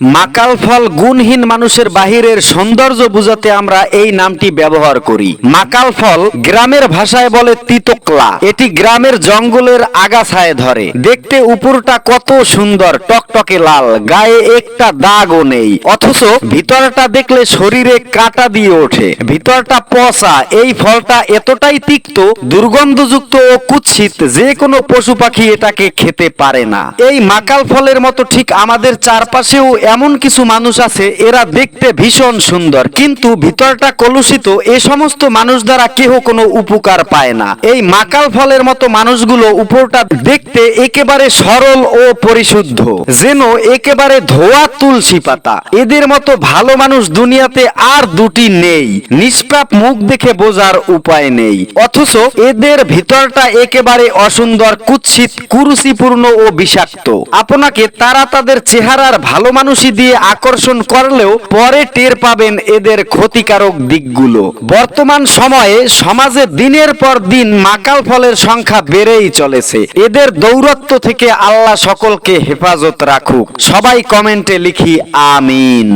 মাকাল ফল গুণহীন মানুষের বাহিরের সৌন্দর্য বুঝাতে আমরা এই নামটি ব্যবহার করি। মাকাল ফল গ্রামের ভাষায় বলে তিতকলা। এটি গ্রামের জঙ্গলের আগাছায় ধরে। দেখতে উপরটা কত সুন্দর, টকটকে লাল, গায়ে একটা দাগও নেই, অথচ ভিতরটা দেখলে শরীরে কাঁটা দিয়ে ওঠে। ভিতরটা পচা। এই ফলটা এতটাই তিক্ত, দুর্গন্ধযুক্ত ও কুৎসিত যে কোনো পশু পাখি এটাকে খেতে পারে না। এই মাকাল ফলের মতো ঠিক আমাদের চারপাশেও এমন কিছু মানুষ আছে, এরা দেখতে ভীষণ সুন্দর কিন্তু ভিতরটা কলুষিত। এ সমস্ত মানুষ দ্বারা কেহ কোনো উপকার পায় না। এই মাকাল ফলের মতো মানুষগুলো উপরটা দেখতে একেবারে সরল ও পরিশুদ্ধ, যেন একেবারে ধোয়া তুলসী পাতা। এদের মতো ভালো মানুষ দুনিয়াতে আর দুটি নেই। নিষ্পাপ মুখ দেখে বোঝার উপায় নেই, অথচ এদের ভিতরটা একেবারে অসুন্দর, কুৎসিত, কুরুচিপূর্ণ ও বিষাক্ত। আপনাকে তারা তাদের চেহারার ভালো মানুষই দিয়ে আকর্ষণ করলেও পরে টের পাবেন এদের ক্ষতিকারক দিকগুলো। বর্তমান সময়ে সমাজে দিনের পর দিন মাকাল ফলের সংখ্যা বেড়েই চলেছে। এদের দৌরত্ব থেকে আল্লাহ সকলকে হেফাজত রাখুক। সবাই কমেন্টে লিখি আমিন।